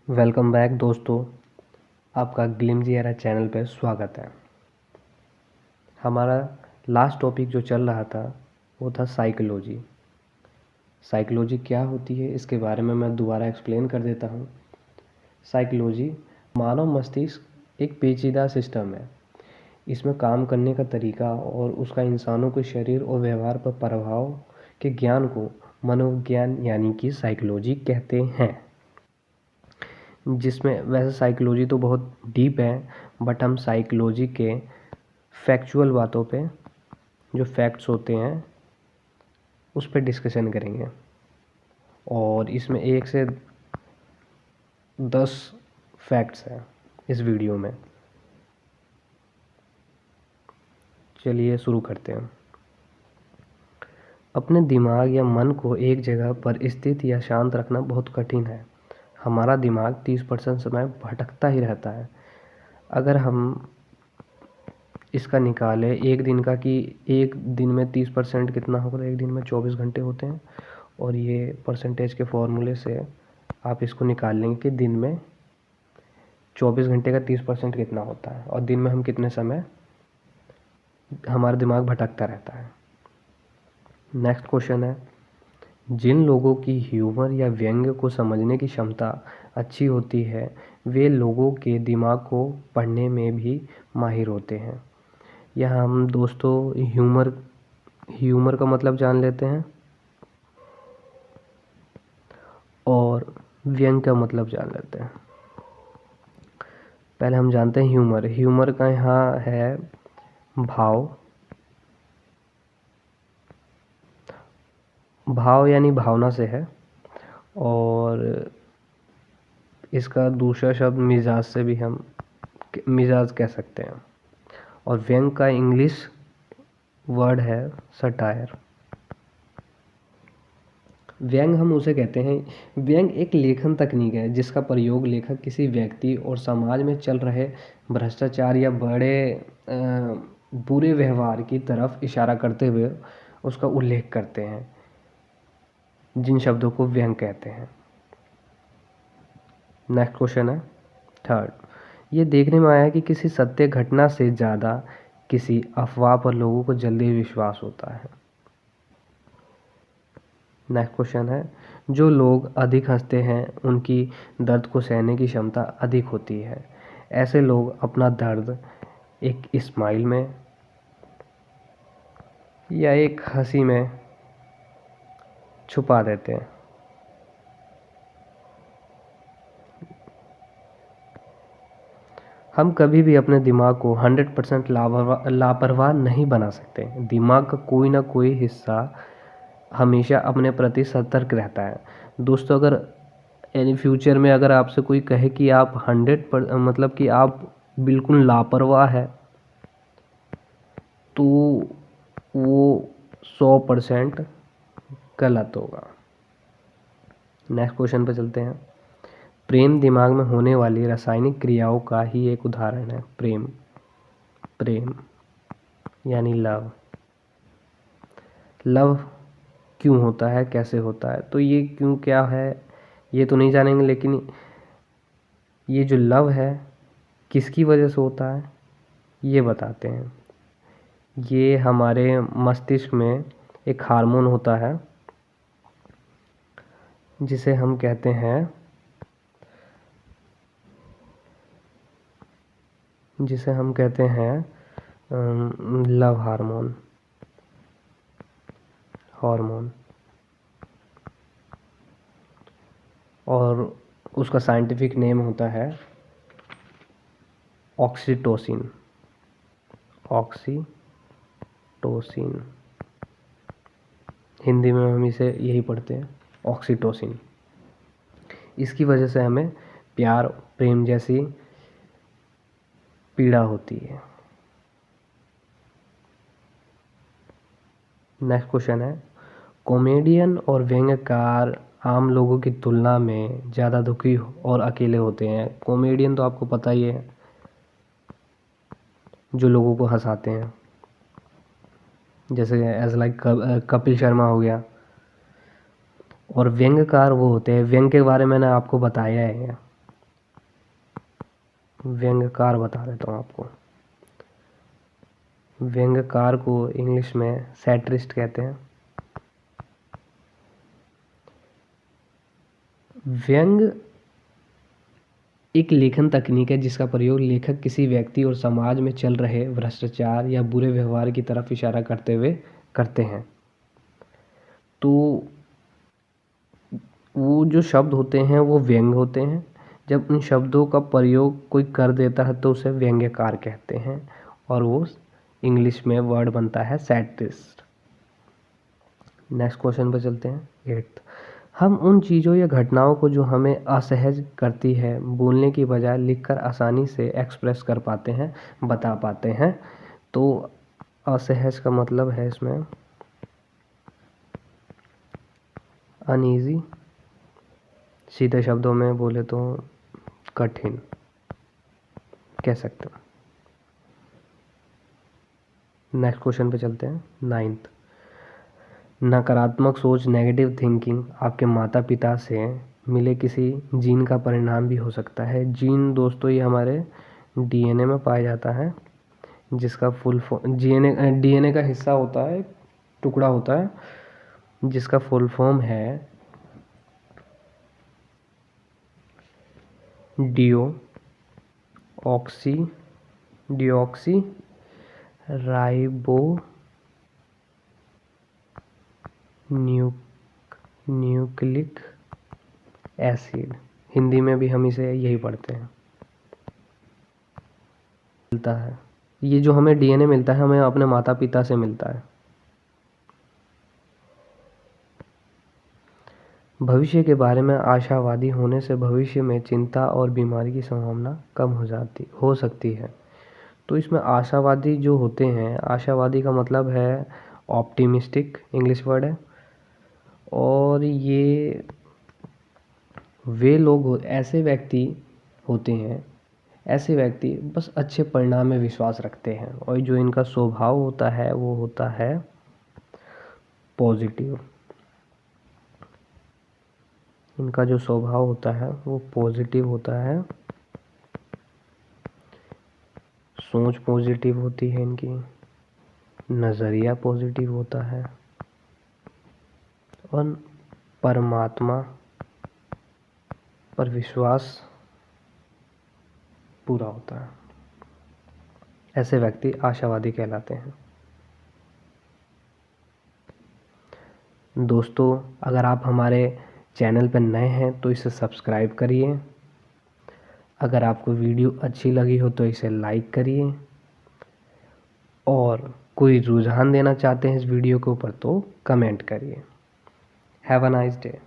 Welcome back दोस्तों, आपका glimpse era channel पर स्वागत है। हमारा लास्ट टॉपिक जो चल रहा था वो था साइकोलॉजी। साइकोलॉजी क्या होती है इसके बारे में मैं दोबारा एक्सप्लेन कर देता हूँ। साइकोलॉजी मानव मस्तिष्क एक पेचीदा सिस्टम है। इसमें काम करने का तरीका और उसका इंसानों के शरीर और व्यवहार पर प्रभाव के ज्ञान को मनोविज्ञान यानी कि साइकोलॉजी कहते हैं। जिसमें वैसे साइकोलॉजी तो बहुत डीप है, बट हम साइकोलॉजी के फैक्चुअल बातों पे, जो फैक्ट्स होते हैं उस पर डिस्कशन करेंगे। और इसमें 1 से 10 फैक्ट्स हैं इस वीडियो में। चलिए शुरू करते हैं। अपने दिमाग या मन को एक जगह पर स्थित या शांत रखना बहुत कठिन है। हमारा दिमाग 30% समय भटकता ही रहता है। अगर हम इसका निकालें एक दिन का कि एक दिन में 30% कितना होगा, एक दिन में 24 घंटे होते हैं। और ये परसेंटेज के फॉर्मूले से आप इसको निकाल लेंगे कि दिन में 24 घंटे का 30% कितना होता है और दिन में हम कितने समय हमारा दिमाग भटकता रहता है। नेक्स्ट क्वेश्चन है, जिन लोगों की ह्यूमर या व्यंग्य को समझने की क्षमता अच्छी होती है वे लोगों के दिमाग को पढ़ने में भी माहिर होते हैं। यहाँ हम दोस्तों ह्यूमर का मतलब जान लेते हैं और व्यंग्य का मतलब जान लेते हैं। पहले हम जानते हैं ह्यूमर का यहाँ है भाव यानी भावना से है। और इसका दूसरा शब्द मिजाज से भी हम मिजाज कह सकते हैं। और व्यंग्य का इंग्लिश वर्ड है सटायर। व्यंग्य हम उसे कहते हैं, व्यंग्य एक लेखन तकनीक है जिसका प्रयोग लेखक किसी व्यक्ति और समाज में चल रहे भ्रष्टाचार या बड़े बुरे व्यवहार की तरफ इशारा करते हुए उसका उल्लेख करते हैं, जिन शब्दों को व्यंग्य कहते हैं। नेक्स्ट क्वेश्चन है थर्ड, ये देखने में आया कि किसी सत्य घटना से ज़्यादा किसी अफवाह पर लोगों को जल्दी विश्वास होता है। नेक्स्ट क्वेश्चन है, जो लोग अधिक हंसते हैं उनकी दर्द को सहने की क्षमता अधिक होती है। ऐसे लोग अपना दर्द एक स्माइल में या एक हंसी में छुपा देते हैं। हम कभी भी अपने दिमाग को 100% लापरवाह नहीं बना सकते। दिमाग का कोई ना कोई हिस्सा हमेशा अपने प्रति सतर्क रहता है। दोस्तों, अगर यानी फ्यूचर में अगर आपसे कोई कहे कि आप 100% मतलब कि आप बिल्कुल लापरवाह है, तो वो 100% गलत होगा। नेक्स्ट क्वेश्चन पे चलते हैं। प्रेम दिमाग में होने वाली रासायनिक क्रियाओं का ही एक उदाहरण है। प्रेम यानी लव क्यों होता है, कैसे होता है, तो ये क्यों क्या है ये तो नहीं जानेंगे, लेकिन ये जो लव है किसकी वजह से होता है ये बताते हैं। ये हमारे मस्तिष्क में एक हार्मोन होता है जिसे हम कहते हैं लव हार्मोन। और उसका साइंटिफिक नेम होता है ऑक्सीटोसिन। हिंदी में हम इसे यही पढ़ते हैं, ऑक्सीटोसिन। इसकी वजह से हमें प्यार प्रेम जैसी पीड़ा होती है। नेक्स्ट क्वेश्चन है, कॉमेडियन और व्यंग्यकार आम लोगों की तुलना में ज़्यादा दुखी और अकेले होते हैं। कॉमेडियन तो आपको पता ही है, जो लोगों को हंसाते हैं, जैसे एज लाइक कपिल शर्मा हो गया। और व्यंग्यकार वो होते हैं, व्यंग्य के बारे में मैंने आपको बताया है व्यंग्यकार बता देता हूँ आपको। व्यंग्यकार को इंग्लिश में सैटिरिस्ट कहते हैं। व्यंग्य एक लेखन तकनीक है जिसका प्रयोग लेखक किसी व्यक्ति और समाज में चल रहे भ्रष्टाचार या बुरे व्यवहार की तरफ इशारा करते हुए करते हैं। तो वो जो शब्द होते हैं वो व्यंग्य होते हैं। जब उन शब्दों का प्रयोग कोई कर देता है तो उसे व्यंग्यकार कहते हैं, और वो इंग्लिश में वर्ड बनता है सैटिरिस्ट। नेक्स्ट क्वेश्चन पर चलते हैं, 8th। हम उन चीज़ों या घटनाओं को जो हमें असहज करती है बोलने की बजाय लिखकर आसानी से एक्सप्रेस कर पाते हैं, बता पाते हैं। तो असहज का मतलब है इसमें अनईजी, सीधे शब्दों में बोले तो कठिन कह सकते हो। नेक्स्ट क्वेश्चन पे चलते हैं, 9th। नकारात्मक सोच, नेगेटिव थिंकिंग आपके माता पिता से मिले किसी जीन का परिणाम भी हो सकता है। जीन दोस्तों ये हमारे डीएनए में पाया जाता है, जिसका फुल फॉर्म डीएनए का हिस्सा होता है, टुकड़ा होता है, जिसका फुल फॉर्म है deoxy ribo nucleic acid. Hindi में भी हम इसे यही पढ़ते हैं। मिलता है, ये जो हमें डीएनए मिलता है हमें अपने माता पिता से मिलता है। भविष्य के बारे में आशावादी होने से भविष्य में चिंता और बीमारी की संभावना कम हो सकती है। तो इसमें आशावादी जो होते हैं, आशावादी का मतलब है ऑप्टिमिस्टिक, इंग्लिश वर्ड है। और ये वे लोग ऐसे व्यक्ति होते हैं, ऐसे व्यक्ति बस अच्छे परिणाम में विश्वास रखते हैं, और जो इनका स्वभाव होता है वो होता है पॉजिटिव। इनका जो स्वभाव होता है वो पॉजिटिव होता है, सोच पॉजिटिव होती है इनकी, नज़रिया पॉजिटिव होता है, और परमात्मा पर विश्वास पूरा होता है। ऐसे व्यक्ति आशावादी कहलाते हैं। दोस्तों, अगर आप हमारे चैनल पर नए हैं तो इसे सब्सक्राइब करिए। अगर आपको वीडियो अच्छी लगी हो तो इसे लाइक करिए, और कोई रुझान देना चाहते हैं इस वीडियो के ऊपर तो कमेंट करिए। Have a nice day.